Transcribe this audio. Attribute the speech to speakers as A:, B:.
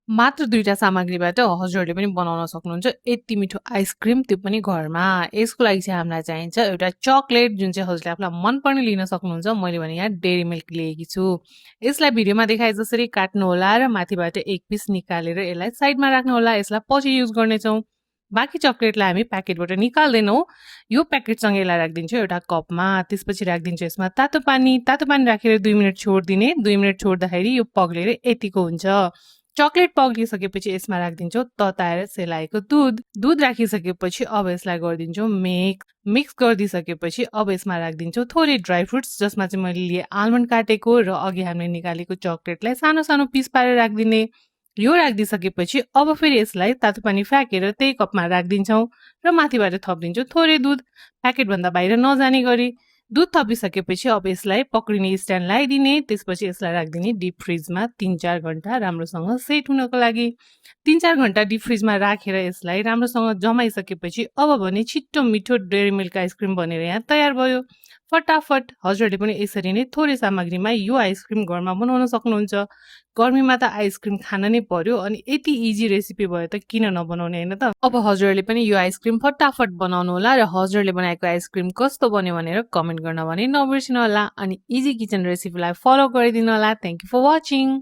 A: मात्र 2टा सामग्रीबाट हजुरहरूले पनि बनाउन सक्नुहुन्छ यति मिठो आइसक्रिम, त्यो पनि घरमा। यसको लागि चाहिँ हामीलाई चाहिन्छ एउटा चकलेट, जुन चाहिँ हजुरले आफूलाई मनपर्ने लिन सक्नुहुन्छ। मैले भने यहाँ डेरी मिल्क लिएकी छु। यसलाई भिडियोमा देखाए जसरी काट्नुहोला र माथिबाट एक पिस निकालेर यसलाई साइडमा राख्नुहोला। यसलाई पछि युज गर्नेछौँ। बाँकी चकलेटलाई हामी प्याकेटबाट निकाल्दैनौँ। यो प्याकेटसँग यसलाई राखिदिन्छु एउटा कपमा। त्यसपछि राखिदिन्छु यसमा तातो पानी राखेर 2 मिनट छोडिदिने। 2 मिनट छोड्दाखेरि यो पग्लेर यतिको हुन्छ। चकलेट पग्लिसकेपछि यसमा राखिदिन्छौँ तताएर सेलाएको दुध राखिसकेपछि अब यसलाई गरिदिन्छौँ मिक्स गरिदिसकेपछि अब यसमा राखिदिन्छौँ थोरै ड्राई फ्रुट्स, जसमा चाहिँ मैले लिए आलमन्ड काटेको र अघि हामीले निकालेको चकलेटलाई सानो सानो पिस पारेर राखिदिने। यो राखिदिसकेपछि अब फेरि यसलाई तातो पानी फ्याँकेर त्यही कपमा राखिदिन्छौँ र माथिबाट थपिदिन्छौँ थोरै दुध, प्याकेटभन्दा बाहिर नजाने गरी। दुध थपिसकेपछि अब यसलाई पक्रिने स्ट्यान्ड लगाइदिने। त्यसपछि यसलाई राखिदिने डिप फ्रिजमा 3-4 घण्टा राम्रोसँग सेट हुनको लागि। 3-4 घण्टा डिप फ्रिजमा राखेर यसलाई राम्रोसँग जमाइसकेपछि अब भने छिट्टो मिठो डेरी मिल्क आइसक्रिम बनेर यहाँ तयार भयो। फटाफट हजुरहरूले पनि यसरी नै थोरै सामग्रीमा यो आइसक्रिम घरमा बनाउन सक्नुहुन्छ। गर्मीमा त आइसक्रिम खान नै पर्यो, अनि यति इजी रेसिपी भयो त किन नबनाउने हैन त। अब हजुरहरूले पनि यो आइसक्रिम फटाफट बनाउनु होला र हजुरहरूले बनाएको आइसक्रिम कस्तो बन्यो भनेर कमेन्ट गर्न भने नबिर्सिनु होला। अनि इजी किचन रेसिपीलाई फलो गरिदिनु होला। Thank you for watching.